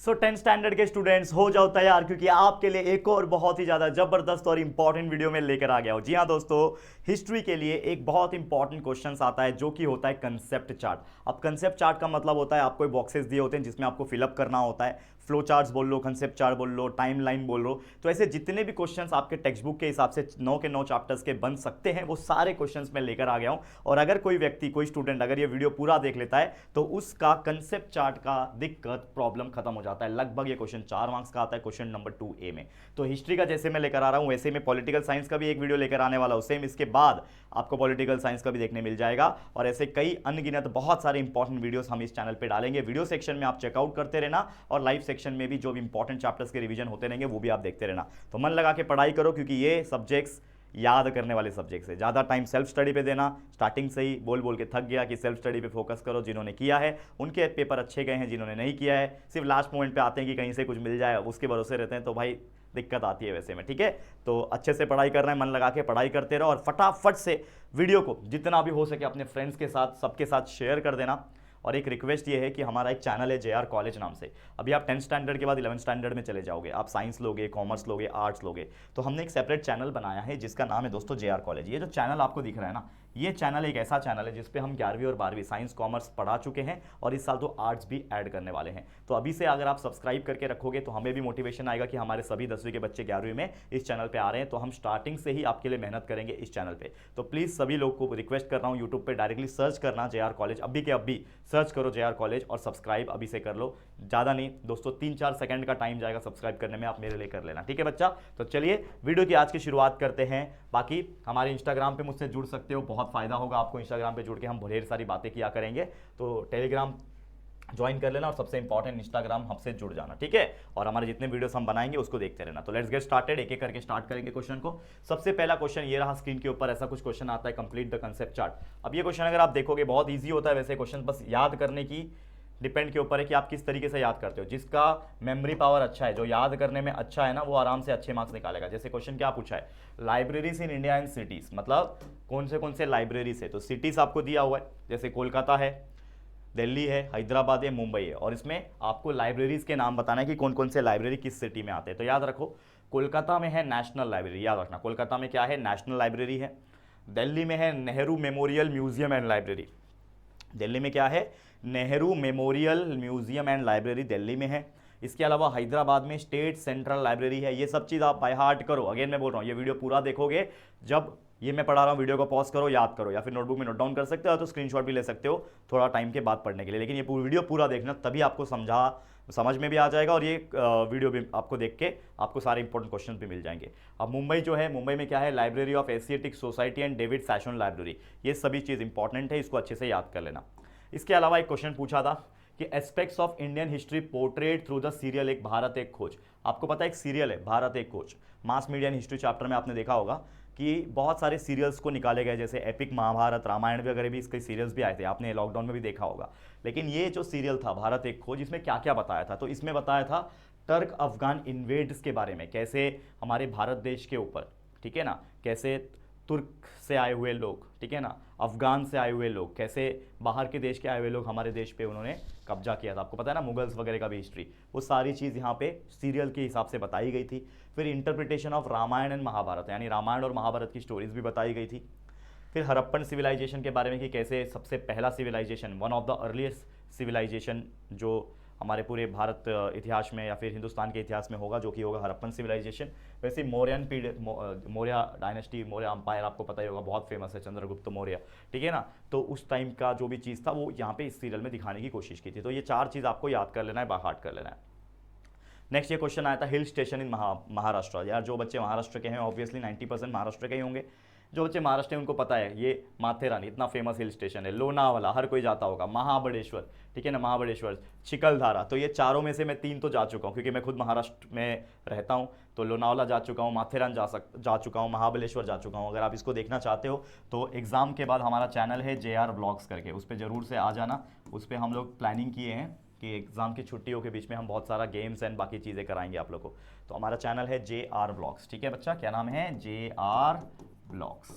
सो 10th standard के students हो जाओ तैयार, क्योंकि आपके लिए एक और बहुत ही ज़्यादा ज़बरदस्त और इंपॉर्टेंट वीडियो में लेकर आ गया हूँ। जी हाँ दोस्तों, हिस्ट्री के लिए एक बहुत इंपॉर्टेंट क्वेश्चन आता है जो कि होता है कंसेप्ट चार्ट। अब कंसेप्ट चार्ट का मतलब होता है आपको बॉक्सेस दिए होते हैं जिसमें आपको फिलअप करना होता है। फ्लो चार्ट्स बोल लो, कंसेप्ट चार्ट बोल लो, टाइम लाइन बोल लो, तो ऐसे जितने भी क्वेश्चंस आपके टेक्स्ट बुक के हिसाब से 9 के 9 चैप्टर्स के बन सकते हैं वो सारे क्वेश्चंस मैं लेकर आ गया हूं। और अगर कोई व्यक्ति, कोई स्टूडेंट अगर ये वीडियो पूरा देख लेता है तो उसका कंसेप्ट चार्ट का दिक्कत प्रॉब्लम खत्म हो जाता है। लगभग ये क्वेश्चन 4 मार्क्स का आता है, क्वेश्चन नंबर 2A में। तो हिस्ट्री का जैसे मैं लेकर आ रहा हूं वैसे में पॉलिटिकल साइंस का भी एक वीडियो लेकर आने वाला हूं सेम, इसके बाद आपको पॉलिटिकल साइंस का भी देखने मिल जाएगा। और ऐसे कई अनगिनत बहुत सारे इंपॉर्टेंट वीडियोस हम इस चैनल पे डालेंगे। वीडियो सेक्शन में आप चेकआउट करते रहना और लाइव सेक्शन में भी जो इंपॉर्टेंट चैप्टर्स के रिवीजन होते रहेंगे वो भी आप देखते रहना। तो मन लगा के पढ़ाई करो, क्योंकि ये सब्जेक्ट्स याद करने वाले सब्जेक्ट्स है। ज़्यादा टाइम सेल्फ स्टडी पे देना। स्टार्टिंग से ही बोल बोल के थक गया कि सेल्फ स्टडी पे फोकस करो। जिन्होंने किया है उनके पेपर अच्छे गए हैं, जिन्होंने नहीं किया है सिर्फ लास्ट मोमेंट पे आते हैं कि कहीं से कुछ मिल जाए, उसके भरोसे रहते हैं, तो भाई दिक्कत आती है वैसे में। ठीक है, तो अच्छे से पढ़ाई करना है, मन लगा के पढ़ाई करते रहो और फटाफट से वीडियो को जितना भी हो सके अपने फ्रेंड्स के साथ, सबके साथ शेयर कर देना। और एक रिक्वेस्ट ये है कि हमारा एक चैनल है JR कॉलेज नाम से। अभी आप 10th स्टैंडर्ड के बाद 11th स्टैंडर्ड में चले जाओगे, आप साइंस लोगे, कॉमर्स लोगे, आर्ट्स लोगे, तो हमने एक सेपरेट चैनल बनाया है जिसका नाम है दोस्तों JR कॉलेज। ये जो चैनल आपको दिख रहा है ना, ये चैनल एक ऐसा चैनल है जिसपे हम 11वीं और 12वीं साइंस कॉमर्स पढ़ा चुके हैं और इस साल तो आर्ट्स भी ऐड करने वाले हैं। तो अभी से अगर आप सब्सक्राइब करके रखोगे तो हमें भी मोटिवेशन आएगा कि हमारे सभी 10वीं के बच्चे 11वीं में इस चैनल पे आ रहे हैं, तो हम स्टार्टिंग से ही आपके लिए मेहनत करेंगे इस चैनल पे। तो प्लीज़ सभी लोग को रिक्वेस्ट कर रहा हूँ, यूट्यूब पे डायरेक्टली सर्च करना JR कॉलेज, अभी के अभी सर्च करो JR कॉलेज और सब्सक्राइब अभी से कर लो। ज़्यादा नहीं दोस्तों, 3-4 सेकंड का टाइम जाएगा सब्सक्राइब करने में, आप मेरे लिए कर लेना। ठीक है बच्चा, तो चलिए वीडियो की आज की शुरुआत करते हैं। बाकी हमारे इंस्टाग्राम पे मुझसे जुड़ सकते हो, बहुत फायदा होगा आपको इंस्टाग्राम पे जुड़ के, हम ढेर सारी बातें किया करेंगे। तो टेलीग्राम ज्वाइन कर लेना और सबसे इंपॉर्टेंट इंस्टाग्राम हमसे जुड़ जाना। ठीक है, और हमारे जितने वीडियोस हम बनाएंगे उसको देखते रहना। तो लेट्स गेट स्टार्टेड, एक एक करके स्टार्ट करेंगे क्वेश्चन को। सबसे पहला क्वेश्चन ये रहा स्क्रीन के ऊपर, ऐसा कुछ क्वेश्चन आता है, कंप्लीट द कंसेप्ट चार्ट। अब ये क्वेश्चन अगर आप देखोगे बहुत ईजी होता है वैसे क्वेश्चन, बस याद करने की डिपेंड के ऊपर है कि आप किस तरीके से याद करते हो। जिसका मेमोरी पावर अच्छा है, जो याद करने में अच्छा है ना, वो आराम से अच्छे मार्क्स निकालेगा। जैसे क्वेश्चन क्या पूछा है, libraries in India and cities, मतलब कौन से लाइब्रेरीज है, तो सिटीज आपको दिया हुआ है, जैसे कोलकाता है, दिल्ली है, हैदराबाद है, मुंबई है, और इसमें आपको लाइब्रेरीज के नाम बताना है कि कौन कौन से लाइब्रेरी किस सिटी में आते हैं। तो याद रखो, कोलकाता में है नेशनल लाइब्रेरी, याद रखना कोलकाता में क्या है, नेशनल लाइब्रेरी है। दिल्ली में है Nehru memorial museum and library, Delhi में क्या है, Nehru memorial museum and library Delhi में है। इसके अलावा हैदराबाद में स्टेट सेंट्रल लाइब्रेरी है। ये सब चीज़ आप बाय हार्ट करो। अगेन मैं बोल रहा हूँ, ये वीडियो पूरा देखोगे, जब ये मैं पढ़ा रहा हूँ वीडियो को पॉज करो, याद करो, या फिर नोटबुक में नोट डाउन कर सकते हो, तो स्क्रीनशॉट भी ले सकते हो थोड़ा टाइम के बाद पढ़ने के लिए। लेकिन ये वीडियो पूरा देखना, तभी आपको समझ में भी आ जाएगा और ये वीडियो भी आपको देख के आपको सारे इंपॉर्टेंट क्वेश्चन भी मिल जाएंगे। अब मुंबई जो है, मुंबई में क्या है, library of Asiatic society and David session library. ये सभी चीज़ इंपॉर्टेंट है, इसको अच्छे से याद कर लेना। इसके अलावा एक क्वेश्चन पूछा था कि aspects of Indian history portrait through the serial एक भारत एक खोज। आपको पता है एक सीरियल है भारत एक खोज, mass media and history chapter में आपने देखा होगा कि बहुत सारे सीरियल्स को निकाले गए, जैसे एपिक, महाभारत, रामायण वगैरह भी इसके सीरियल्स भी आए थे, आपने लॉकडाउन में भी देखा होगा। लेकिन ये जो सीरियल था भारत एक खोज, इसमें क्या क्या बताया था, तो इसमें बताया था टर्क अफगान इन्वेड्स के बारे में, कैसे हमारे भारत देश के ऊपर, ठीक है ना, कैसे तुर्क से आए हुए लोग, ठीक है ना, अफगान से आए हुए लोग, कैसे बाहर के देश के आए हुए लोग हमारे देश पे उन्होंने कब्जा किया था। आपको पता है ना, मुगल्स वगैरह का भी हिस्ट्री, वो सारी चीज़ यहाँ पे सीरियल के हिसाब से बताई गई थी। फिर interpretation of Ramayana and Mahabharata, यानी रामायण और महाभारत की स्टोरीज भी बताई गई थी। फिर हड़प्पन सिविलाइजेशन के बारे में कि कैसे सबसे पहला civilisation, one of the earliest civilisation जो हमारे पूरे भारत इतिहास में या फिर हिंदुस्तान के इतिहास में होगा, जो कि होगा हड़प्पन सिविलाइजेशन। वैसे Mauryan period, Maurya dynasty, Maurya umpire आपको पता ही होगा, बहुत फेमस है, चंद्रगुप्त मौर्य, ठीक है ना। तो उस टाइम का जो भी चीज़ था वो यहाँ पे इस सीरियल में दिखाने की कोशिश की थी। तो ये 4 चीज़ आपको याद कर लेना है, बाय हार्ट कर लेना है। नेक्स्ट ये क्वेश्चन आया था हिल स्टेशन इन महाराष्ट्र। यार जो बच्चे महाराष्ट्र के हैं ऑब्वियसली 90% महाराष्ट्र के ही होंगे। जो बच्चे महाराष्ट्र हैं उनको पता है ये माथेरान इतना फेमस हिल स्टेशन है, लोनावाला हर कोई जाता होगा, महाबलेश्वर, ठीक है ना, महाबलेश्वर, चिखलधारा। तो ये चारों में से मैं 3 तो जा चुका हूँ, क्योंकि मैं खुद महाराष्ट्र में रहता हूँ। तो लोनावाला जा चुका हूँ, माथेरान जा चुका हूँ, महाबलेश्वर जा चुका हूँ। अगर आप इसको देखना चाहते हो तो एग्ज़ाम के बाद हमारा चैनल है JR व्लॉग्स करके, उस पर ज़रूर से आ जाना। उस पर हम लोग प्लानिंग किए हैं कि एग्ज़ाम की छुट्टियों के बीच में हम बहुत सारा गेम्स एंड बाकी चीज़ें कराएंगे आप लोग को। तो हमारा चैनल है JR व्लॉग्स, ठीक है बच्चा, क्या नाम है, JR व्लॉग्स।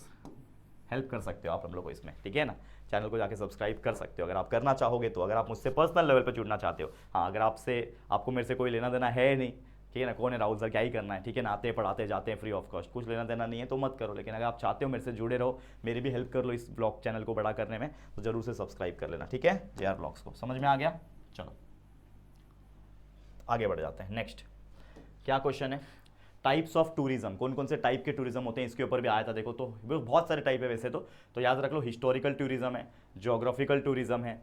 हेल्प कर सकते हो आप हम लोग को इसमें, ठीक है ना। चैनल को जाके सब्सक्राइब कर सकते हो अगर आप करना चाहोगे तो, अगर आप मुझसे पर्सनल लेवल पे जुड़ना चाहते हो। हाँ, अगर आपको मेरे से कोई लेना देना है नहीं, ठीक है ना, कौन है राहुल सर, क्या ही करना है, ठीक है ना, आते पढ़ाते जाते हैं फ्री ऑफ कॉस्ट, कुछ लेना देना नहीं है तो मत करो। लेकिन अगर आप चाहते हो मेरे से जुड़े रहो, मेरी भी हेल्प कर लो इस ब्लॉग चैनल को बड़ा करने में, तो जरूर से सब्सक्राइब कर लेना, ठीक है। JR ब्लॉग्स को समझ में आ गया। चलो आगे बढ़ जाते हैं। नेक्स्ट क्या क्वेश्चन है, टाइप्स ऑफ टूरिज्म, कौन कौन से टाइप के टूरिज्म होते हैं, इसके ऊपर भी आया था। देखो तो बहुत सारे टाइप है वैसे तो याद रख लो, हिस्टोरिकल टूरिज्म है, ज्योग्राफिकल टूरिज्म है,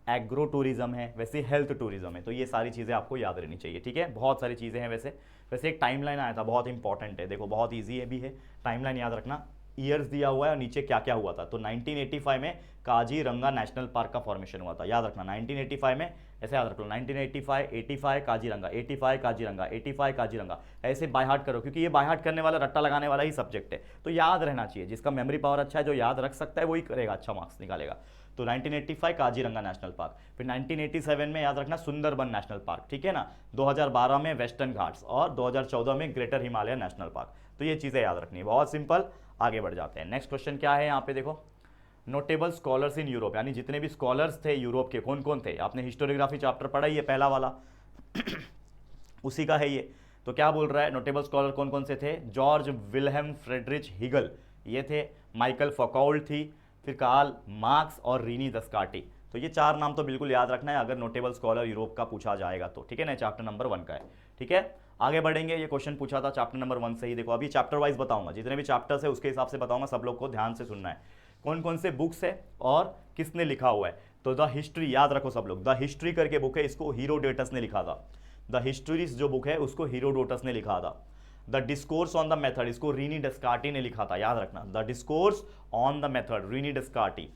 एग्रो टूरिज्म है, वैसे हेल्थ टूरिज्म है। तो ये सारी चीज़ें आपको याद रहनी चाहिए, ठीक है। बहुत सारी चीज़ें हैं वैसे एक टाइमलाइन आया था, बहुत इंपॉर्टेंट है, देखो बहुत ईजी है भी है, टाइमलाइन याद रखना, ईयर्स दिया हुआ है और नीचे क्या क्या हुआ था। तो 1985 में काजीरंगा नेशनल पार्क का फॉर्मेशन हुआ था, याद रखना 1985 में, ऐसे याद रख लो 1985, 85 काजीरंगा, 85 काजीरंगा, 85 काजीरंगा, ऐसे बाय हार्ट करो, क्योंकि ये बाय हार्ट करने वाला, रट्टा लगाने वाला ही सब्जेक्ट है, तो याद रहना चाहिए। जिसका मेमोरी पावर अच्छा है, जो याद रख सकता है, वही करेगा, अच्छा मार्क्स निकालेगा। तो 1985 काजीरंगा नेशनल पार्क, फिर 1987 में याद रखना सुंदरबन नेशनल पार्क, ठीक है ना, 2012 में वेस्टर्न घाट्स और 2014 में ग्रेटर हिमालय नेशनल पार्क। तो ये चीज़ें याद रखनी है, बहुत सिंपल। आगे बढ़ जाते हैं। नेक्स्ट क्वेश्चन क्या है यहाँ पे, देखो नोटेबल स्कॉलर्स इन यूरोप, यानी जितने भी स्कॉलर्स थे यूरोप के, कौन कौन थे। आपने हिस्टोरियोग्राफी चैप्टर पढ़ा ही है, पहला वाला उसी का है ये। तो क्या बोल रहा है, नोटेबल स्कॉलर कौन कौन से थे, जॉर्ज विल्हेम फ्रेडरिच हिगल ये थे, माइकल फॉकाउल्ट थी, फिर कार्ल मार्क्स और रीनी दस्काटी। तो ये चार नाम तो बिल्कुल याद रखना है अगर नोटेबल स्कॉलर यूरोप का पूछा जाएगा तो, ठीक है ना, चैप्टर नंबर 1 का है, ठीक है। आगे बढ़ेंगे, ये क्वेश्चन पूछा था चैप्टर नंबर 1 से ही। देखो अभी चैप्टर वाइज बताऊंगा, जितने भी चैप्टर्स है उसके हिसाब से बताऊंगा, सब लोग को ध्यान से सुनना है, कौन कौन से बुक्स है और किसने लिखा हुआ है। तो द हिस्ट्री याद रखो सब लोग, द हिस्ट्री करके बुक है, इसको हीरोडोटस ने लिखा था। द हिस्ट्री जो बुक है उसको हीरोडोटस ने लिखा था। The discourse on the method, इसको रीनी डेस्कार्टी ने लिखा था, याद रखना, the discourse on the method, Rene Descartes.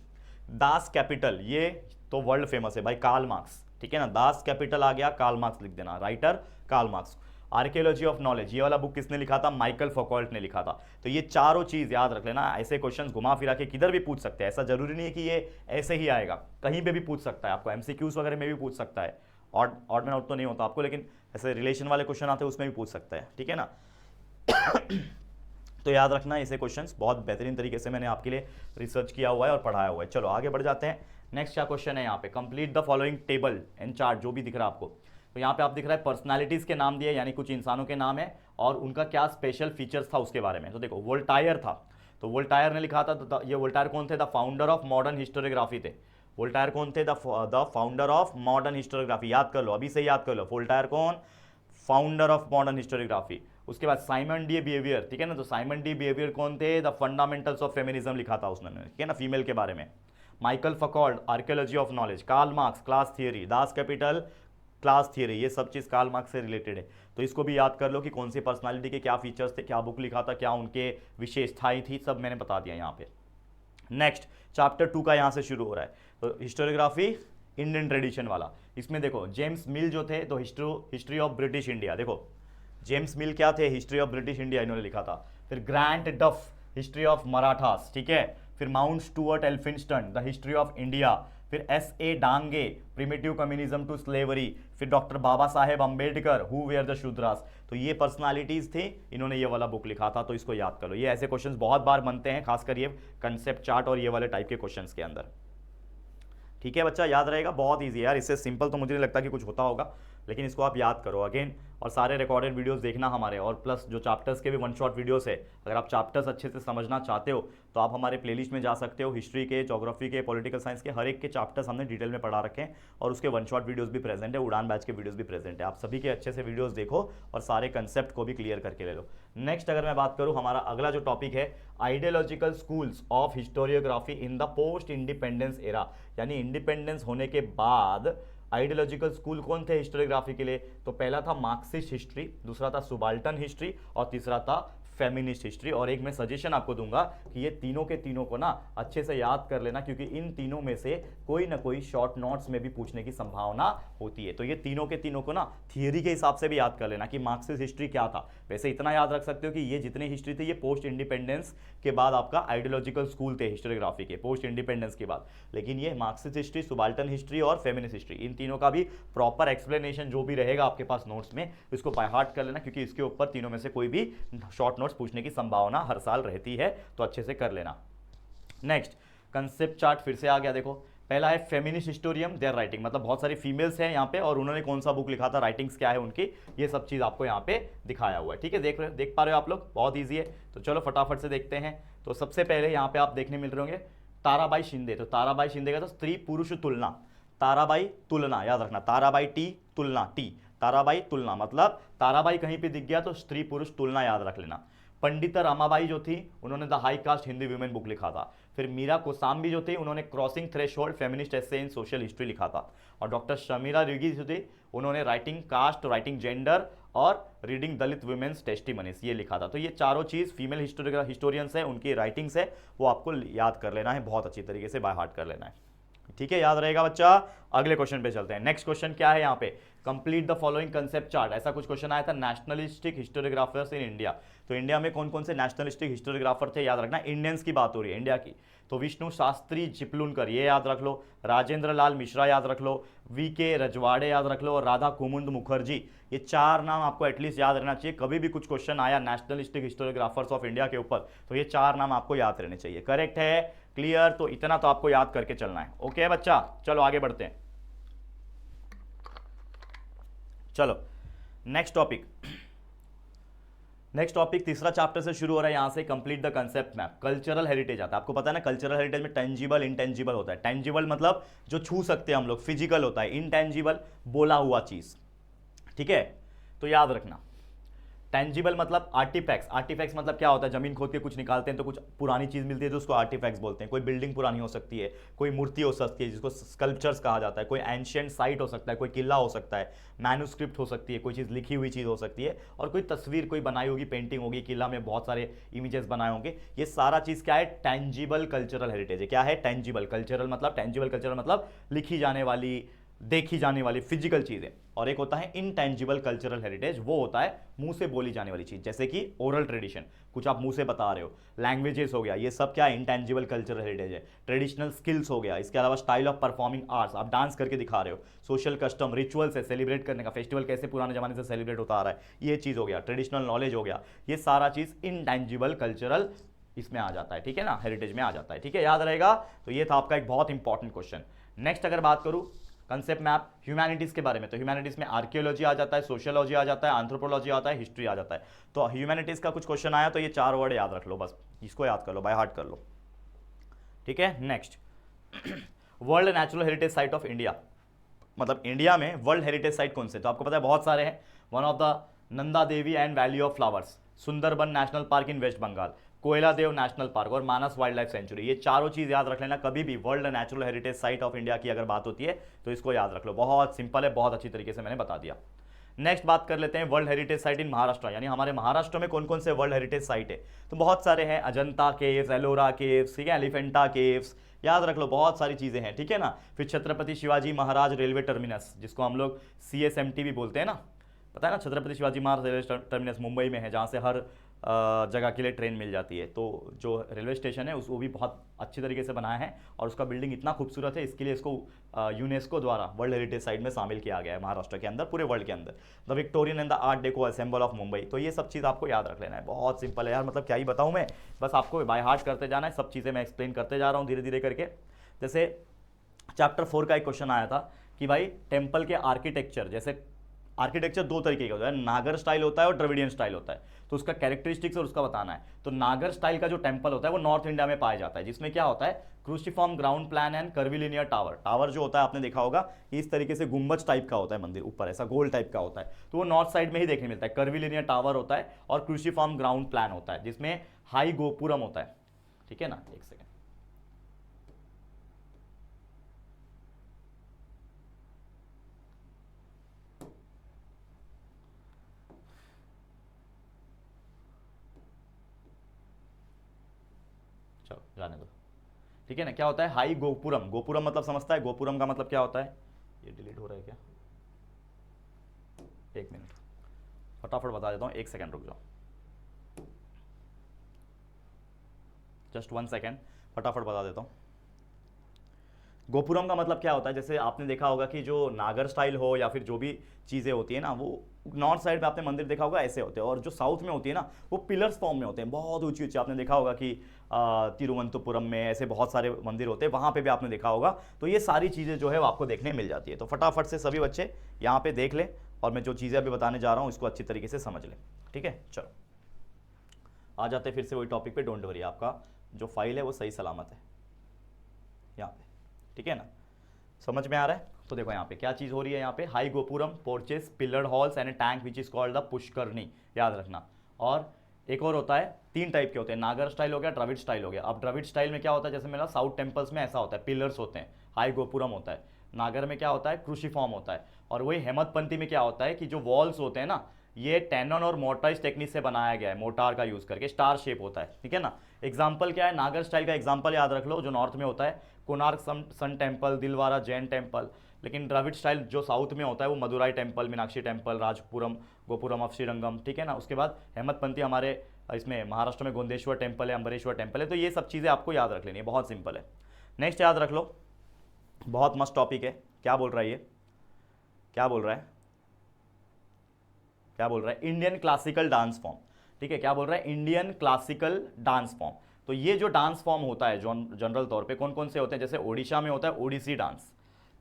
Das Kapital, ये तो वर्ल्ड फेमस है भाई, कार्ल मार्क्स, ठीक है ना, दास कैपिटल आ गया, कार्ल मार्क्स लिख देना, writer Karl Marx. Archaeology of knowledge, ये वाला बुक किसने लिखा था, माइकल फॉकाल्ट ने लिखा था। तो ये चारों चीज याद रख लेना, ऐसे क्वेश्चंस घुमा फिरा के किधर भी पूछ सकते हैं, ऐसा जरूरी नहीं है कि ये ऐसे ही आएगा, कहीं पे भी पूछ सकता है आपको, एमसीक्यूज वगैरह में भी पूछ सकता है, ऑड में आउट तो नहीं होता आपको, लेकिन ऐसे रिलेशन वाले क्वेश्चन आते हैं उसमें भी पूछ सकता है, ठीक है ना। तो याद रखना ऐसे क्वेश्चंस, बहुत बेहतरीन तरीके से मैंने आपके लिए रिसर्च किया हुआ है और पढ़ाया हुआ है। चलो आगे बढ़ जाते हैं। नेक्स्ट क्या क्वेश्चन है यहाँ पे, complete the following table and chart, जो भी दिख रहा है आपको। तो यहाँ पे आप दिख रहा है पर्सनालिटीज के नाम दिए, यानी कुछ इंसानों के नाम है और उनका क्या स्पेशल फीचर्स था उसके बारे में। तो देखो वोल्टायर था, तो वोल्टायर ने लिखा था, तो ये वोल्टायर कौन थे, the founder of modern historiography थे। वोल्टायर कौन थे, the founder of modern historiography, याद कर लो, अभी से याद कर लो, वोल्टायर कौन, फाउंडर ऑफ मॉडर्न हिस्टोरियोग्राफी। उसके बाद साइमन डी बिहेवियर, ठीक है ना, तो साइमन डी बिहेवियर कौन थे, द फंडामेंटल्स ऑफ फेमिनिज्म लिखा था उसने, ठीक है ना, फीमेल के बारे में। Michael Foucault, archaeology of knowledge, Karl Marx, class theory, Das Kapital, class theory, ये सब चीज़ कार्ल मार्क्स से रिलेटेड है। तो इसको भी याद कर लो कि कौन सी पर्सनालिटी के क्या फीचर्स थे, क्या बुक लिखा था, क्या उनके विशेषताएं थी, सब मैंने बता दिया यहाँ पे। नेक्स्ट चैप्टर 2 का यहाँ से शुरू हो रहा है, तो हिस्टोरियोग्राफी इंडियन ट्रेडिशन वाला। इसमें देखो जेम्स मिल जो थे, तो हिस्ट्री ऑफ ब्रिटिश इंडिया, देखो जेम्स मिल क्या थे, हिस्ट्री ऑफ ब्रिटिश इंडिया इन्होंने लिखा था। फिर ग्रांट डफ, हिस्ट्री ऑफ मराठास, ठीक है। फिर Mount Stuart Elphinstone, the history of India. फिर S.A. Dange, primitive communism to slavery. फिर doctor Baba Saheb Ambedkar, who were the Shudras. तो ये पर्सनालिटीज थे, इन्होंने ये वाला बुक लिखा था, तो इसको याद कर लो। ये ऐसे क्वेश्चंस बहुत बार बनते हैं, खासकर ये कंसेप्ट चार्ट और ये वाले टाइप के क्वेश्चंस के अंदर, ठीक है बच्चा, याद रहेगा, बहुत ईजी है यार, इससे सिंपल तो मुझे नहीं लगता कि कुछ होता होगा, लेकिन इसको आप याद करो अगेन। और सारे रिकॉर्डेड वीडियोस देखना हमारे, और प्लस जो चैप्टर्स के भी 1 शॉट वीडियोस है, अगर आप चैप्टर्स अच्छे से समझना चाहते हो तो आप हमारे प्लेलिस्ट में जा सकते हो। हिस्ट्री के, ज्योग्राफी के, पॉलिटिकल साइंस के, हर एक के चैप्टर्स हमने डिटेल में पढ़ा रखे हैं और उसके 1 शॉट वीडियोस भी प्रेजेंट है, उड़ान बैच के वीडियोस भी प्रेजेंट है। आप सभी के अच्छे से वीडियोस देखो और सारे कंसेप्ट को भी क्लियर करके ले लो। नेक्स्ट अगर मैं बात करूँ, हमारा अगला जो टॉपिक है, ideological schools of historiography in the post independence era, यानी इंडिपेंडेंस होने के बाद आइडियोलॉजिकल स्कूल कौन थे हिस्टोरियोग्राफी के लिए। तो पहला था मार्क्सिस्ट हिस्ट्री, दूसरा था सुबाल्टर्न हिस्ट्री और तीसरा था फेमिनिस्ट हिस्ट्री। और एक मैं सजेशन आपको दूंगा कि ये तीनों के तीनों को ना अच्छे से याद कर लेना, क्योंकि इन तीनों में से कोई ना कोई शॉर्ट नोट्स में भी पूछने की संभावना होती है। तो ये तीनों के तीनों को ना थियरी के हिसाब से भी याद कर लेना कि मार्क्सिस्ट हिस्ट्री क्या था। वैसे इतना याद रख सकते हो कि ये जितने हिस्ट्री थे ये पोस्ट इंडिपेंडेंस के बाद आपका आइडियोलॉजिकल स्कूल थे हिस्टोरियोग्राफी के, पोस्ट इंडिपेंडेंस के बाद। लेकिन ये मार्क्सिस्ट हिस्ट्री, सुबाल्टर्न हिस्ट्री और फेमिनिस्ट हिस्ट्री, इन तीनों का भी प्रॉपर एक्सप्लेनेशन जो भी रहेगा आपके पास नोट्स में, इसको बाय हार्ट कर लेना, क्योंकि इसके ऊपर तीनों में से कोई भी शॉर्ट नोट्स पूछने की संभावना हर साल रहती है, तो अच्छे से कर लेना। नेक्स्ट कंसेप्ट चार्ट फिर से आ गया, देखो पहला है फेमिनिस्ट हिस्टोरियम देयर राइटिंग, मतलब बहुत सारी फीमेल्स हैं यहाँ पे और उन्होंने कौन सा बुक लिखा था, राइटिंग्स क्या है उनकी, ये सब चीज़ आपको यहाँ पे दिखाया हुआ है। ठीक है, देख पा रहे हो आप लोग, बहुत ईजी है। तो चलो फटाफट से देखते हैं। तो सबसे पहले यहाँ पे आप देखने मिल रहे होंगे ताराबाई शिंदे। तो ताराबाई शिंदे का तो स्त्री पुरुष तुलना, ताराबाई तुलना याद रखना, ताराबाई टी तुलना, टी ताराबाई तुलना, मतलब ताराबाई कहीं पे दिख गया तो स्त्री पुरुष तुलना याद रख लेना। पंडित रामाबाई जो थी उन्होंने the high cast Hindi women book लिखा था। फिर मीरा कोसाम्बी जो थी उन्होंने क्रॉसिंग थ्रेशोल्ड फेमिनिस्ट एसे इन सोशल हिस्ट्री लिखा था। और डॉक्टर शमीरा रिगी जो थी उन्होंने राइटिंग कास्ट, राइटिंग जेंडर और रीडिंग दलित वुमेन्स टेस्टिमनीज ये लिखा था। तो ये चारों चीज़ फीमेल हिस्टोरियंस है, उनकी राइटिंग्स है, वो आपको याद कर लेना है, बहुत अच्छी तरीके से बाय हार्ट कर लेना है। ठीक है, याद रहेगा बच्चा। अगले क्वेश्चन पे चलते हैं। नेक्स्ट क्वेश्चन क्या है यहाँ पे, complete the following concept chart, ऐसा कुछ क्वेश्चन आया था, नेशनलिस्टिक हिस्टोरियोग्राफर्स इन इंडिया। तो इंडिया में कौन कौन से नेशनलिस्टिक हिस्टोरियोग्राफर थे, याद रखना, इंडियंस की बात हो रही है, इंडिया की। तो विष्णु शास्त्री चिपलुनकर ये याद रख लो, राजेंद्र लाल मिश्रा याद रख लो, वी.के. रजवाड़े याद रख लो और राधा कुमुद मुखर्जी, ये चार नाम आपको एटलीस्ट याद रहना चाहिए। कभी भी कुछ क्वेश्चन आया नेशनलिस्टिक हिस्टोरियोग्राफर्स ऑफ इंडिया के ऊपर तो ये चार नाम आपको याद रहने चाहिए। करेक्ट है, क्लियर, तो इतना तो आपको याद करके चलना है। ओके बच्चा, चलो आगे बढ़ते हैं। चलो नेक्स्ट टॉपिक तीसरा चैप्टर से शुरू हो रहा है, यहां से complete the concept map. Cultural heritage आता है, आपको पता है ना, कल्चरल हेरिटेज में टेंजिबल इंटेंजिबल होता है। टेंजिबल मतलब जो छू सकते हैं हम लोग, फिजिकल होता है। इंटेंजिबल बोला हुआ चीज, ठीक है, तो याद रखना। टेंजिबल मतलब आर्टिफैक्ट्स, आर्टिफैक्ट्स मतलब क्या होता है, जमीन खोद के कुछ निकालते हैं तो कुछ पुरानी चीज मिलती है तो उसको आर्टिफैक्ट्स बोलते हैं। कोई बिल्डिंग पुरानी हो सकती है, कोई मूर्ति हो सकती है जिसको स्कल्पचर्स कहा जाता है, कोई एंशिएंट साइट हो सकता है, कोई किला हो सकता है, मैन्युस्क्रिप्ट हो सकती है, कोई चीज़ लिखी हुई चीज़ हो सकती है, और कोई तस्वीर कोई बनाई होगी, पेंटिंग होगी, किला में बहुत सारे इमेजेस बनाए होंगे। ये सारा चीज़ क्या है, टेंजिबल कल्चरल हेरिटेज है। क्या है, टेंजिबल कल्चरल मतलब, टेंजिबल कल्चरल मतलब लिखी जाने वाली, देखी जाने वाली फिजिकल चीजें। और एक होता है इनटेंजिबल कल्चरल हेरिटेज, वो होता है मुंह से बोली जाने वाली चीज, जैसे कि ओरल ट्रेडिशन, कुछ आप मुंह से बता रहे हो, लैंग्वेजेस हो गया, ये सब क्या है, इनटेंजिबल कल्चरल हेरिटेज है। ट्रेडिशनल स्किल्स हो गया, इसके अलावा स्टाइल ऑफ परफॉर्मिंग आर्ट्स, आप डांस करके दिखा रहे हो, सोशल कस्टम, रिचुअल्स है, सेलिब्रेट करने का, फेस्टिवल कैसे पुराने जमाने से सेलिब्रेट होता आ रहा है, ये चीज हो गया। ट्रेडिशनल नॉलेज हो गया, ये सारा चीज इनटेंजिबल कल्चरल इसमें आ जाता है, ठीक है ना, हेरिटेज में आ जाता है। ठीक है, याद रहेगा। तो ये था आपका एक बहुत इंपॉर्टेंट क्वेश्चन। नेक्स्ट अगर बात करूं कंसेप्ट मैप ह्यूमैनिटीज के बारे में, तो ह्यूमैनिटीज में आर्कियोलॉजी आ जाता है, सोशियोलॉजी आ जाता है, एंथ्रोपोलॉजी आता है, हिस्ट्री आ जाता है। तो ह्यूमैनिटीज का कुछ क्वेश्चन आया तो ये चार वर्ड याद रख लो, बस इसको याद कर लो, बाय हार्ट कर लो। ठीक है, next world natural heritage site of India, मतलब इंडिया में वर्ल्ड हेरिटेज साइट कौन से, तो आपको पता है बहुत सारे हैं। One of the Nanda Devi and valley of flowers, Sundarban national park in West Bengal, Keoladeo national park और मानस वाइल्ड लाइफ सेंचुरी, ये चारों चीज याद रख लेना। कभी भी world natural heritage site of India की अगर बात होती है तो इसको याद रख लो, बहुत सिंपल है, बहुत अच्छी तरीके से मैंने बता दिया। नेक्स्ट बात कर लेते हैं वर्ल्ड हेरिटेज साइट इन महाराष्ट्र, यानी हमारे महाराष्ट्र में कौन कौन से वर्ल्ड हेरिटेज साइट है, तो बहुत सारे हैं। अजंता केव्स, एलोरा केव्स, ठीक है, एलिफेंटा केव्स, याद रख लो, बहुत सारी चीजें हैं, ठीक है ना। फिर छत्रपति शिवाजी महाराज रेलवे टर्मिनस, जिसको हम लोग CSMT भी बोलते हैं ना, पता है ना, छत्रपति शिवाजी महाराज रेलवे टर्मिनस मुंबई में है, जहाँ से हर जगह के लिए ट्रेन मिल जाती है। तो जो रेलवे स्टेशन है वो भी बहुत अच्छी तरीके से बनाया है और उसका बिल्डिंग इतना खूबसूरत है, इसके लिए इसको यूनेस्को द्वारा वर्ल्ड हेरिटेज साइट में शामिल किया गया है महाराष्ट्र के अंदर, पूरे वर्ल्ड के अंदर। The Victorian and the art deco assemble of Mumbai, तो ये सब चीज़ आपको याद रख लेना है, बहुत सिंपल है यार, मतलब क्या ही बताऊँ मैं, बस आपको बाय हार्ट करते जाना है, सब चीज़ें मैं एक्सप्लेन करते जा रहा हूँ धीरे धीरे करके। जैसे चैप्टर 4 का एक क्वेश्चन आया था कि भाई टेम्पल के आर्किटेक्चर, जैसे आर्किटेक्चर दो तरीके का होता है, नागर स्टाइल होता है और द्रविडियन स्टाइल होता है, तो उसका कैरेक्टरिस्टिक्स और उसका बताना है। तो नागर स्टाइल का जो टेंपल होता है वो नॉर्थ इंडिया में पाया जाता है, जिसमें क्या होता है, cruciform ground plan and curvilinear tower, tower जो होता है आपने देखा होगा इस तरीके से गुम्बज टाइप का होता है, मंदिर ऊपर ऐसा गोल टाइप का होता है, तो वो नॉर्थ साइड में ही देखने मिलता है। कर्विलिनियर टावर होता है और क्रूसिफॉर्म ग्राउंड प्लान होता है, जिसमें हाई गोपुरम होता है, ठीक है ना। एक सेकेंड, चलो जाने दो, ठीक है ना। क्या होता है हाई गोपुरम, गोपुरम मतलब समझता है, गोपुरम का मतलब क्या होता है, ये डिलीट हो रहा है क्या, एक मिनट फटाफट बता देता हूँ, एक सेकंड रुक जाओ, जस्ट 1 सेकंड, फटाफट बता देता हूँ। गोपुरम का मतलब क्या होता है, जैसे आपने देखा होगा कि जो नागर स्टाइल हो या फिर जो भी चीज़ें होती है ना, वो नॉर्थ साइड में आपने मंदिर देखा होगा ऐसे होते हैं, और जो साउथ में होती है ना वो पिलर्स फॉर्म में होते हैं, बहुत ऊंची ऊंची। आपने देखा होगा कि तिरुवनंतपुरम में ऐसे बहुत सारे मंदिर होते हैं, वहाँ पे भी आपने देखा होगा। तो ये सारी चीज़ें जो है वो आपको देखने मिल जाती है। तो फटाफट से सभी बच्चे यहाँ पे देख लें, और मैं जो चीज़ें अभी बताने जा रहा हूँ इसको अच्छी तरीके से समझ लें, ठीक है। चलो आ जाते हैं फिर से वही टॉपिक पे। डोंट वरी, आपका जो फाइल है वो सही सलामत है यहाँ पे, ठीक है ना, समझ में आ रहा है। तो देखो यहाँ पे क्या चीज़ हो रही है, यहाँ पे high gopuram porches pillared halls and a tank which is called the Pushkarni, याद रखना। और एक और होता है, तीन टाइप के होते हैं, नागर स्टाइल हो गया, द्रविड़ स्टाइल हो गया। अब द्रविड़ स्टाइल में क्या होता है, जैसे मेरा साउथ टेम्पल्स में ऐसा होता है, पिलर्स होते हैं, हाई गोपुरम होता है। नागर में क्या होता है, क्रूसीफॉर्म होता है। और वही हेमतपंथी में क्या होता है कि जो वॉल्स होते हैं ना, ये टेनन और मोर्टाइज टेक्निक से बनाया गया है, मोटार का यूज करके, स्टार शेप होता है, ठीक है ना। एग्जाम्पल क्या है, नागर स्टाइल का एग्जाम्पल याद रख लो, जो नॉर्थ में होता है Konark sun temple, Dilwara Jain temple. लेकिन द्रविड़ स्टाइल जो साउथ में होता है वो Madurai temple, Meenakshi temple, Rajapuram, gopuram of Srirangam, ठीक है ना। उसके बाद हेमतपंथी हमारे इसमें महाराष्ट्र में गोंदेश्वर टेम्पल है, अम्बरेश्वर टेम्पल है। तो ये सब चीज़ें आपको याद रख लेनी है, बहुत सिंपल है। नेक्स्ट याद रख लो, बहुत मस्त टॉपिक है। क्या बोल रहा है ये, क्या बोल रहा है, क्या बोल रहा है, इंडियन क्लासिकल डांस फॉर्म, ठीक है। क्या बोल रहा है, इंडियन क्लासिकल डांस फॉर्म। तो ये जो डांस फॉर्म होता है जनरल तौर पे कौन कौन से होते हैं, जैसे ओडिशा में होता है ओडिसी डांस,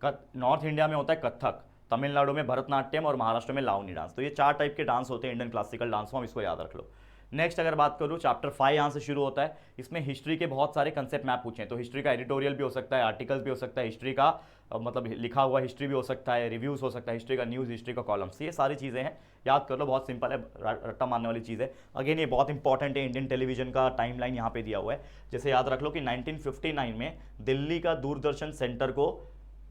नॉर्थ इंडिया में होता है कथक, तमिलनाडु में भरतनाट्यम और महाराष्ट्र में लावनी डांस। तो ये चार टाइप के डांस होते हैं इंडियन क्लासिकल डांस फॉर्म, इसको याद रख लो। नेक्स्ट अगर बात करूँ, चैप्टर 5 यहाँ से शुरू होता है। इसमें हिस्ट्री के बहुत सारे कंसेप्ट मैप पूछे हैं, तो हिस्ट्री का एडिटोरियल भी हो सकता है, आर्टिकल्स भी हो सकता है, हिस्ट्री का मतलब लिखा हुआ हिस्ट्री भी हो सकता है, रिव्यूज हो सकता है, हिस्ट्री का न्यूज़, हिस्ट्री का कॉलम्स, ये सारी चीज़ें हैं, याद कर लो, बहुत सिंपल है, रट्टा मारने वाली चीज़ है। अगेन ये बहुत इंपॉर्टेंट है, इंडियन टेलीविजन का टाइमलाइन यहाँ पे दिया हुआ है। जैसे याद रख लो कि 1959 में दिल्ली का दूरदर्शन सेंटर को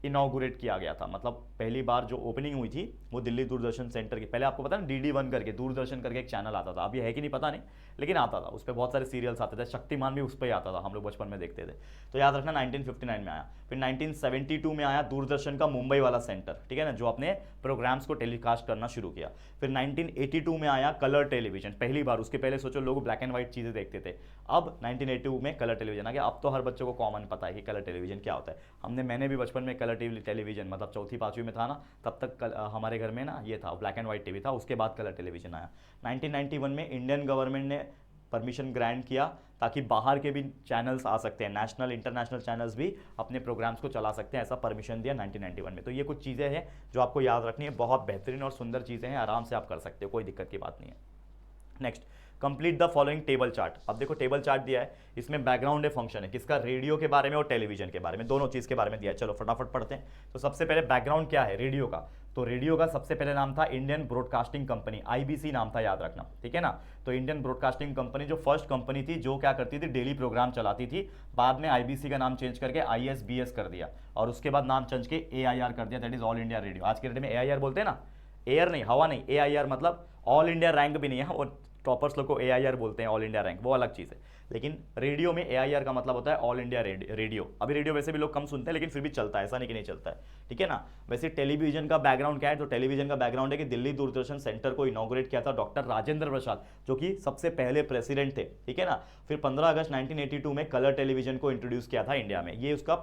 इनॉग्रेट किया गया था, मतलब पहली बार जो ओपनिंग हुई थी वो दिल्ली दूरदर्शन सेंटर की। पहले आपको पता है ना, DD1 करके दूरदर्शन करके एक चैनल आता था, अभी है कि नहीं पता नहीं, लेकिन आता था, उस पर बहुत सारे सीरियल्स आते थे, शक्तिमान भी उस पर ही आता था, हम लोग बचपन में देखते थे। तो याद रखना 1959 में आया। फिर 1972 में आया दूरदर्शन का मुंबई वाला सेंटर, ठीक है ना, जो अपने प्रोग्राम्स को टेलीकास्ट करना शुरू किया। फिर 1982 में आया कलर टेलीविजन, पहली बार। उसके पहले सोचो लोग ब्लैक एंड व्हाइट चीज़ें देखते थे, अब 1982 में कलर टेलीविजन आ गया। अब तो हर बच्चों को कॉमन पता है कि कलर टेलीविजन क्या होता है। मैंने भी बचपन में कलर टेलीविजन, मतलब चौथी पाँचवीं में था ना, तब तक हमारे घर में ना ये था, ब्लैक एंड व्हाइट टीवी था, उसके बाद कलर टेलीविजन आया। 1991 में इंडियन गवर्नमेंट ने परमिशन ग्रांट किया ताकि बाहर के भी चैनल्स आ सकते हैं, नेशनल इंटरनेशनल चैनल्स भी अपने प्रोग्राम्स को चला सकते हैं, ऐसा परमिशन दिया 1991 में। तो ये कुछ चीज़ें हैं जो आपको याद रखनी है, बहुत बेहतरीन और सुंदर चीज़ें हैं, आराम से आप कर सकते हो, कोई दिक्कत की बात नहीं है। Next, complete the following table chart. अब देखो टेबल चार्ट दिया है, इसमें बैकग्राउंड है, फंक्शन है, किसका, रेडियो के बारे में और टेलीविजन के बारे में, दोनों चीज़ के बारे में दिया है। चलो फटाफट पढ़ते हैं। तो सबसे पहले बैकग्राउंड क्या है रेडियो का, तो रेडियो का सबसे पहले नाम था इंडियन ब्रॉडकास्टिंग कंपनी, IBC नाम था, याद रखना, ठीक है ना। तो इंडियन ब्रॉडकास्टिंग कंपनी जो फर्स्ट कंपनी थी जो क्या करती थी, डेली प्रोग्राम चलाती थी। बाद में IBC का नाम चेंज करके ISBS कर दिया, और उसके बाद नाम चेंज के AIR कर दिया, that is all India radio. आज के डेट में AIR बोलते हैं ना, एयर नहीं, हवा नहीं, AIR मतलब ऑल इंडिया रैंक भी नहीं है, और टॉपर्स लोग को AIR बोलते हैं, ऑल इंडिया रैंक, वो अलग चीज़ है। लेकिन रेडियो में AIR का मतलब होता है ऑल इंडिया रेडियो। अभी रेडियो वैसे भी लोग कम सुनते हैं, लेकिन फिर भी चलता है, ऐसा नहीं कि नहीं चलता है, ठीक है ना। वैसे टेलीविजन का बैकग्राउंड क्या है, तो टेलीविजन का बैकग्राउंड है कि दिल्ली दूरदर्शन सेंटर को इनॉग्रेट किया था डॉक्टर राजेंद्र प्रसाद, जो कि सबसे पहले प्रेसिडेंट थे, ठीक है ना। फिर 15 अगस्त 1982 में कलर टेलीविजन को इंट्रोड्यूस किया था इंडिया में, ये उसका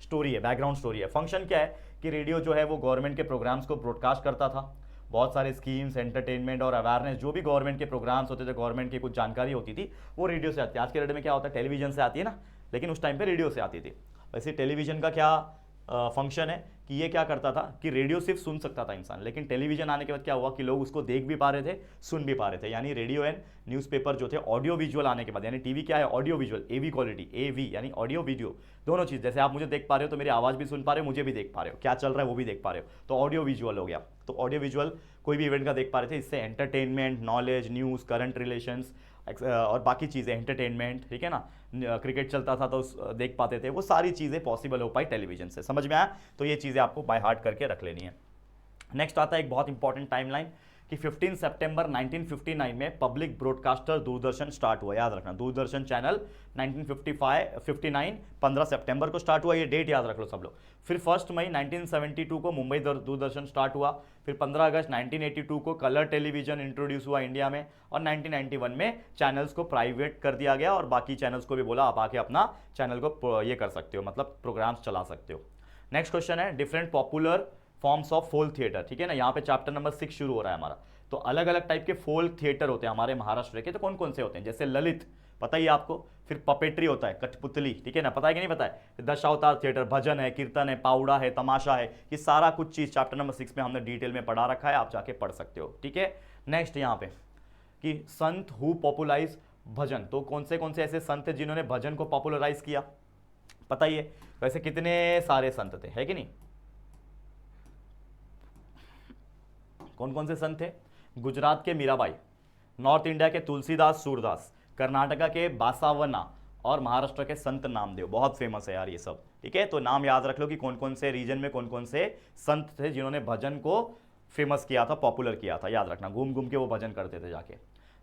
स्टोरी है, बैकग्राउंड स्टोरी है। फंक्शन क्या है कि रेडियो जो है वो गवर्नमेंट के प्रोग्राम्स को ब्रॉडकास्ट करता था, बहुत सारे स्कीम्स, एंटरटेनमेंट और अवेयरनेस, जो भी गवर्नमेंट के प्रोग्राम्स होते थे, गवर्नमेंट की कुछ जानकारी होती थी, वो रेडियो से आती है। आज के डेट में क्या होता है, टेलीविजन से आती है ना, लेकिन उस टाइम पे रेडियो से आती थी। वैसे टेलीविजन का क्या फंक्शन है कि ये क्या करता था कि रेडियो सिर्फ सुन सकता था इंसान, लेकिन टेलीविजन आने के बाद क्या हुआ कि लोग उसको देख भी पा रहे थे, सुन भी पा रहे थे। यानी रेडियो एंड न्यूज़पेपर जो थे ऑडियो विजुअल आने के बाद, यानी टीवी क्या है, audio visual, AV quality, AV यानी ऑडियो वीडियो दोनों चीज़। जैसे आप मुझे देख पा रहे हो तो मेरी आवाज़ भी सुन पा रहे हो, मुझे भी देख पा रहे हो, क्या चल रहा है वो भी देख पा रहे हो, तो ऑडियो विजुअल हो गया। तो ऑडियो विजुअल कोई भी इवेंट का देख पा रहे थे, इससे entertainment, knowledge, news, current relations और बाकी चीज़ें, एंटरटेनमेंट, ठीक है ना, क्रिकेट चलता था तो देख पाते थे, वो सारी चीज़ें पॉसिबल हो पाई टेलीविजन से। समझ में आया, तो ये चीज़ें आपको बाय हार्ट करके रख लेनी है। नेक्स्ट आता है एक बहुत इंपॉर्टेंट टाइमलाइन कि 15 सितंबर 1959 में पब्लिक ब्रॉडकास्टर दूरदर्शन स्टार्ट हुआ, याद रखना, दूरदर्शन चैनल 1959 15 सितंबर को स्टार्ट हुआ, ये डेट याद रख लो सब लोग। फिर 1 मई 1972 को मुंबई दूरदर्शन स्टार्ट हुआ। फिर 15 अगस्त 1982 को कलर टेलीविजन इंट्रोड्यूस हुआ इंडिया में, और 1991 में चैनल्स को प्राइवेट कर दिया गया, और बाकी चैनल्स को भी बोला आप आके अपना चैनल को ये कर सकते हो, मतलब प्रोग्राम्स चला सकते हो। नेक्स्ट क्वेश्चन है different popular forms of folk theatre, ठीक है ना, यहाँ पे चैप्टर नंबर 6 शुरू हो रहा है हमारा। तो अलग अलग टाइप के फोल्क थिएटर होते हैं हमारे महाराष्ट्र के, तो कौन कौन से होते हैं, जैसे ललित, पता ही है आपको, फिर पपेट्री होता है, कठपुतली, ठीक है ना, पता है कि नहीं पता है, दशावतार थिएटर, भजन है, कीर्तन है, पाउडा है, तमाशा है, ये सारा कुछ चीज चैप्टर नंबर 6 में हमने डिटेल में पढ़ा रखा है, आप जाके पढ़ सकते हो, ठीक है। नेक्स्ट यहाँ पे कि संत हु पॉपुलराइज भजन, तो कौन से ऐसे संत थे जिन्होंने भजन को पॉपुलराइज किया, पता ही है, वैसे कितने सारे संत थे, है कि नहीं, कौन कौन से संत थे, गुजरात के मीराबाई, नॉर्थ इंडिया के तुलसीदास सूरदास, कर्नाटका के बासावना और महाराष्ट्र के संत नामदेव, बहुत फेमस है यार ये सब, ठीक है। तो नाम याद रख लो कि कौन कौन से रीजन में कौन कौन से संत थे जिन्होंने भजन को फेमस किया था, पॉपुलर किया था, याद रखना, घूम घूम के वो भजन करते थे जाके।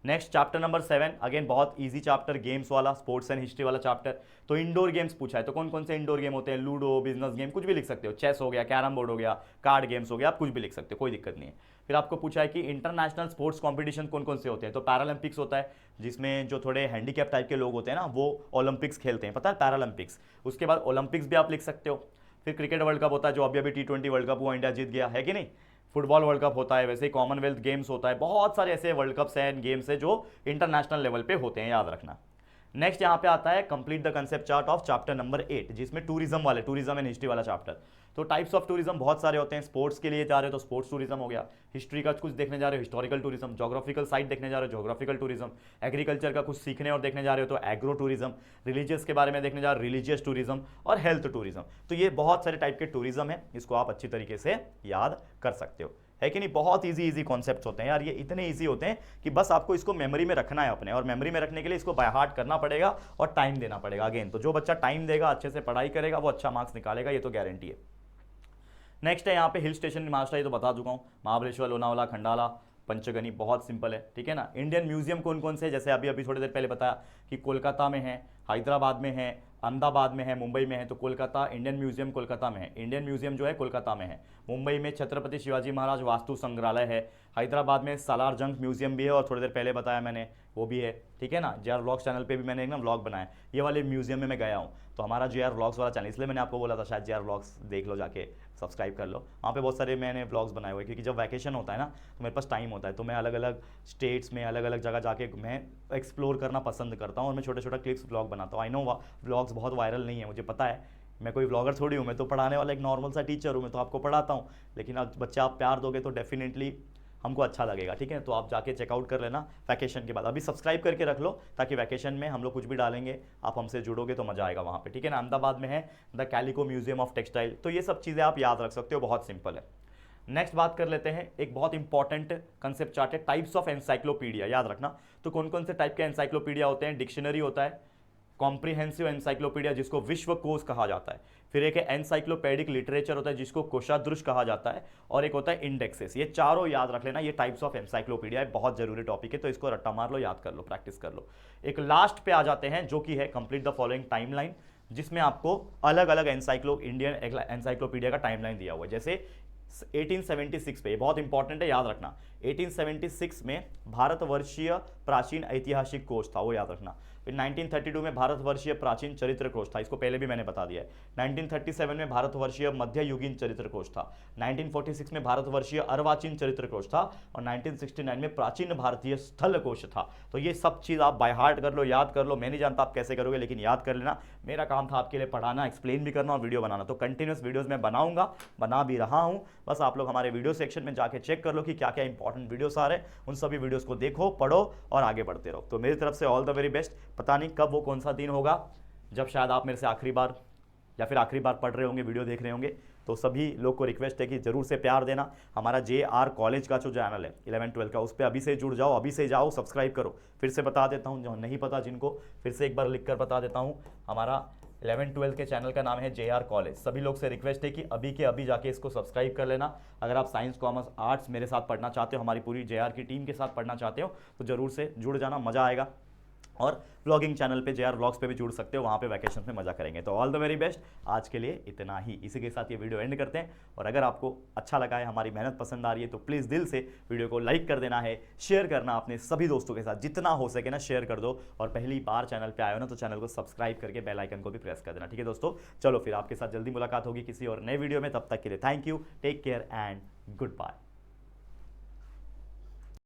नेक्स्ट चैप्टर नंबर 7, अगेन बहुत इजी चैप्टर, गेम्स वाला, स्पोर्ट्स एंड हिस्ट्री वाला चैप्टर। तो इंडोर गेम्स पूछा है, तो कौन कौन से इंडोर गेम होते हैं, लूडो, बिजनेस गेम, कुछ भी लिख सकते हो, चेस हो गया, कैरम बोर्ड हो गया, कार्ड गेम्स हो गया, आप कुछ भी लिख सकते हो, कोई दिक्कत नहीं है। फिर आपको पूछा है कि इंटरनेशनल स्पोर्ट्स कॉम्पिटिशन कौन कौन से होते हैं, तो पैरालंपिक्स होता है, जिसमें जो थोड़े हैंडीकैप टाइप के लोग होते हैं ना वो ओलंपिक्स खेलते हैं, पता है, पैरालंपिक्स। उसके बाद ओलंपिक्स भी आप लिख सकते हो। फिर क्रिकेट वर्ल्ड कप होता है, जो अभी अभी T20 वर्ल्ड कप हुआ, इंडिया जीत गया, है कि नहीं। फुटबॉल वर्ल्ड कप होता है, वैसे ही कॉमनवेल्थ गेम्स होता है, बहुत सारे ऐसे वर्ल्ड कप्स हैं, गेम्स है जो इंटरनेशनल लेवल पे होते हैं, याद रखना। नेक्स्ट यहाँ पे आता है complete the concept chart of chapter number 8, जिसमें टूरिज्म वाले, टूरिज्म एंड हिस्ट्री वाला चैप्टर। तो टाइप्स ऑफ टूरिज्म बहुत सारे होते हैं, स्पोर्ट्स के लिए जा रहे हो तो स्पोर्ट्स टूरिज्म हो गया, हिस्ट्री का कुछ देखने जा रहे हो हिस्टोरिकल टूरिज्म, जोग्राफिकल साइट देखने जा रहे हो जोग्राफिकल टूरिज्म, एग्रीकल्चर का कुछ सीखने और देखने जा रहे हो तो एग्रो टूरिज्म, रिलीजियस के बारे में देखने जा रहे हो रिलीजियस टूरिज्म, और हेल्थ टूरिज्म। तो ये बहुत सारे टाइप के टूरिज्म है, इसको आप अच्छी तरीके से याद कर सकते हो, है कि नहीं। बहुत इजी कॉन्सेप्ट्स होते हैं यार, ये इतने इजी होते हैं कि बस आपको इसको मेमोरी में रखना है अपने, और मेमोरी में रखने के लिए इसको बाय हार्ट करना पड़ेगा और टाइम देना पड़ेगा। अगेन तो जो बच्चा टाइम देगा, अच्छे से पढ़ाई करेगा, वो अच्छा मार्क्स निकालेगा, ये तो गारंटी है। नेक्स्ट है यहाँ पे हिल स्टेशन महाराष्ट्र, ये तो बता चुका हूँ, महाबलेश्वर, लोनावाला, खंडाला, पंचगनी, बहुत सिंपल है, ठीक है ना। इंडियन म्यूजियम कौन कौन से, जैसे अभी अभी थोड़ी देर पहले बताया कि कोलकाता में है, हैदराबाद में है, अहमदाबाद में है, मुंबई में है। तो कोलकाता इंडियन म्यूजियम कोलकाता में है, इंडियन म्यूजियम जो है कोलकाता में है। मुंबई में छत्रपति शिवाजी महाराज वास्तु संग्रहालय है। हैदराबाद में सालार जंग म्यूजियम भी है, और थोड़ी देर पहले बताया मैंने वो भी है, ठीक है ना। JR व्लॉग्स चैनल पे भी मैंने एक ना व्लॉग बनाया, ये वाले म्यूजियम में मैं गया हूँ। तो हमारा JR व्लॉग्स वाला चैनल, इसलिए मैंने आपको बोला था शायद JR व्लॉग्स देख लो, जाके सब्सक्राइब कर लो, वहाँ पे बहुत सारे मैंने व्लॉग्स बनाए हुए, क्योंकि जब वैकेशन होता है ना तो मेरे पास टाइम होता है, तो मैं अलग अलग स्टेट्स में अलग अलग जगह जाके मैं एक्सप्लोर करना पसंद करता हूँ, और मैं छोटे छोटे क्लिप्स व्लॉग बनाता हूँ। आई नो व्लॉग्स बहुत वायरल नहीं है, मुझे पता है, मैं कोई व्लॉगर थोड़ी हूँ, मैं तो पढ़ाने वाला एक नॉर्मल सा टीचर हूँ, मैं तो आपको पढ़ाता हूँ। लेकिन अब बच्चे आप प्यार दोगे तो डेफिनेटली हमको अच्छा लगेगा, ठीक है। तो आप जाके चेकआउट कर लेना वैकेशन के बाद, अभी सब्सक्राइब करके रख लो, ताकि वैकेशन में हम लोग कुछ भी डालेंगे आप हमसे जुड़ोगे तो मजा आएगा वहाँ पे, ठीक है ना। अहमदाबाद में है the calico museum of textile, तो ये सब चीज़ें आप याद रख सकते हो, बहुत सिंपल है। नेक्स्ट बात कर लेते हैं, एक बहुत इंपॉर्टेंट कंसेप्ट चार्ट है, टाइप्स ऑफ एनसाइक्लोपीडिया, याद रखना। तो कौन कौन से टाइप के एनसाइक्लोपीडिया होते हैं, डिक्शनरी होता है, कॉम्प्रिहेंसिव एनसाइक्लोपीडिया जिसको विश्वकोश कहा जाता है, फिर एक है एनसाइक्लोपैडिक लिटरेचर होता है जिसको कोशादृश कहा जाता है, और एक होता है इंडेक्सेस। ये चारों याद रख लेना, ये टाइप्स ऑफ एनसाइक्लोपीडिया है, बहुत जरूरी टॉपिक है, तो इसको रट्टा मार लो, याद कर लो, प्रैक्टिस कर लो। एक लास्ट पे आ जाते हैं जो कि है कंप्लीट द फॉलोइंग टाइमलाइन, जिसमें आपको अलग अलग इंडियन एनसाइक्लोपीडिया का टाइमलाइन दिया हुआ है। जैसे 1876 पे, बहुत इंपॉर्टेंट है, याद रखना, 1876 में भारतवर्षीय प्राचीन ऐतिहासिक कोश था, वो याद रखना। फिर 1932 में भारतवर्षीय प्राचीन चरित्र कोश था, इसको पहले भी मैंने बता दिया है। 1937 में भारतवर्षीय मध्ययुगीन चरित्र कोश था। 1946 में भारतवर्षीय अर्वाचीन चरित्र कोश था, और 1969 में प्राचीन भारतीय स्थल कोश था। तो ये सब चीज़ आप बाय हार्ट कर लो, याद कर लो, मैं नहीं जानता आप कैसे करोगे, लेकिन याद कर लेना। मेरा काम था आपके लिए पढ़ाना, एक्सप्लेन भी करना और वीडियो बनाना, तो कंटिन्यूस वीडियोज़ मैं बनाऊंगा, बना भी रहा हूँ। बस आप लोग हमारे वीडियो सेक्शन में जाके चेक कर लो कि क्या क्या इंपॉर्टेंट वीडियोस आ रहे हैं, उन सभी वीडियोस को देखो, पढ़ो और आगे बढ़ते रहो। तो मेरी तरफ से ऑल द वेरी बेस्ट। पता नहीं कब वो कौन सा दिन होगा जब शायद आप मेरे से आखिरी बार या फिर आखिरी बार पढ़ रहे होंगे, वीडियो देख रहे होंगे। तो सभी लोग को रिक्वेस्ट है कि जरूर से प्यार देना। हमारा JR कॉलेज का जो चैनल है 11-12 का, उस पर अभी से जुड़ जाओ, अभी से जाओ, सब्सक्राइब करो। फिर से बता देता हूँ, जो नहीं पता जिनको, फिर से एक बार लिख कर बता देता हूँ, हमारा 11-12 के चैनल का नाम है JR कॉलेज। सभी लोग से रिक्वेस्ट है कि अभी के अभी जाके इसको सब्सक्राइब कर लेना। अगर आप साइंस, कॉमर्स, आर्ट्स मेरे साथ पढ़ना चाहते हो, हमारी पूरी JR की टीम के साथ पढ़ना चाहते हो, तो ज़रूर से जुड़ जाना, मज़ा आएगा। और व्लॉगिंग चैनल पे JR व्लॉग्स पे भी जुड़ सकते हो, वहाँ पे वैकेशन में मजा करेंगे। तो ऑल द वेरी बेस्ट, आज के लिए इतना ही। इसी के साथ ये वीडियो एंड करते हैं। और अगर आपको अच्छा लगा है, हमारी मेहनत पसंद आ रही है, तो प्लीज़ दिल से वीडियो को लाइक कर देना है, शेयर करना अपने सभी दोस्तों के साथ, जितना हो सके ना शेयर कर दो। और पहली बार चैनल पर आए हो ना, तो चैनल को सब्सक्राइब करके बेल आइकन को भी प्रेस कर देना, ठीक है दोस्तों। चलो फिर आपके साथ जल्दी मुलाकात होगी किसी और नए वीडियो में, तब तक के लिए thank you, take care and good bye.